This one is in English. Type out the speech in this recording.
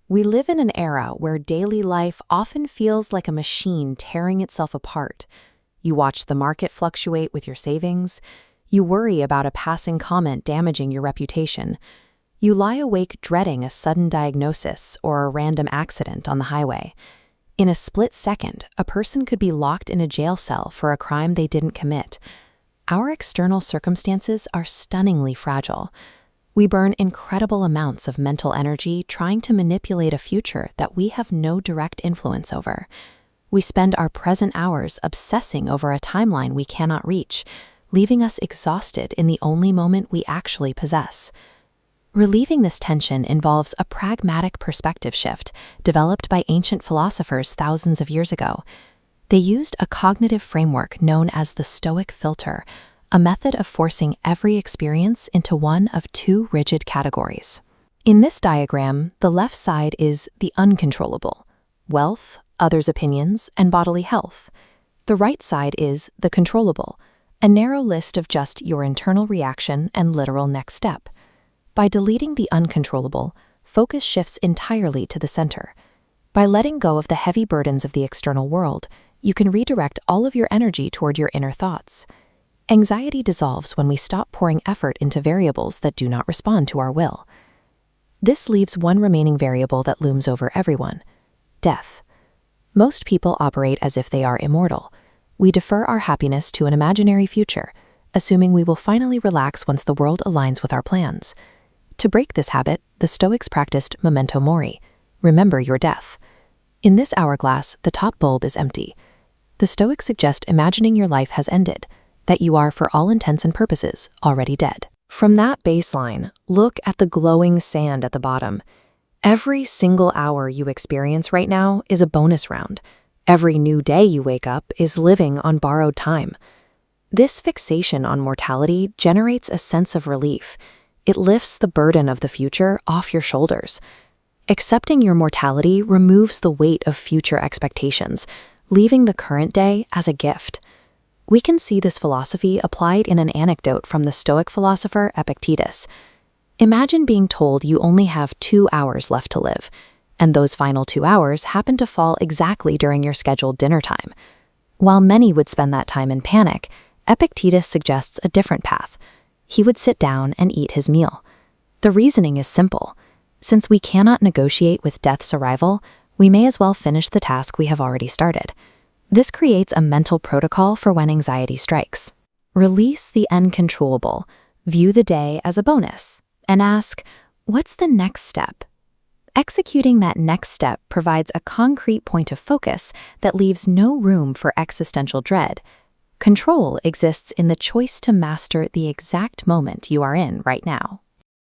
We live in an era where daily life often feels like a machine tearing itself apart. You watch the market fluctuate with your savings. You worry about a passing comment damaging your reputation. You lie awake dreading a sudden diagnosis or a random accident on the highway. In a split second, a person could be locked in a jail cell for a crime they didn't commit. Our external circumstances are stunningly fragile. We burn incredible amounts of mental energy trying to manipulate a future that we have no direct influence over. We spend our present hours obsessing over a timeline we cannot reach, leaving us exhausted in the only moment we actually possess. Relieving this tension involves a pragmatic perspective shift developed by ancient philosophers thousands of years ago. They used a cognitive framework known as the Stoic filter, a method of forcing every experience into one of two rigid categories. In this diagram, the left side is the uncontrollable: wealth, others' opinions, and bodily health. The right side is the controllable, a narrow list of just your internal reaction and literal next step. By deleting the uncontrollable, focus shifts entirely to the center. By letting go of the heavy burdens of the external world, you can redirect all of your energy toward your inner thoughts. Anxiety dissolves when we stop pouring effort into variables that do not respond to our will. This leaves one remaining variable that looms over everyone: death. Most people operate as if they are immortal. We defer our happiness to an imaginary future, assuming we will finally relax once the world aligns with our plans. To break this habit, the Stoics practiced Memento Mori: remember your death. In this hourglass, the top bulb is empty. The Stoics suggest imagining your life has ended, that you are, for all intents and purposes, already dead. From that baseline, look at the glowing sand at the bottom. Every single hour you experience right now is a bonus round. Every new day you wake up is living on borrowed time. This fixation on mortality generates a sense of relief. It lifts the burden of the future off your shoulders. Accepting your mortality removes the weight of future expectations, leaving the current day as a gift. We can see this philosophy applied in an anecdote from the Stoic philosopher Epictetus. Imagine being told you only have 2 hours left to live, and those final 2 hours happen to fall exactly during your scheduled dinner time. While many would spend that time in panic, Epictetus suggests a different path. He would sit down and eat his meal. The reasoning is simple. Since we cannot negotiate with death's arrival, we may as well finish the task we have already started. This creates a mental protocol for when anxiety strikes. Release the uncontrollable, view the day as a bonus, and ask, what's the next step? Executing that next step provides a concrete point of focus that leaves no room for existential dread. Control exists in the choice to master the exact moment you are in right now.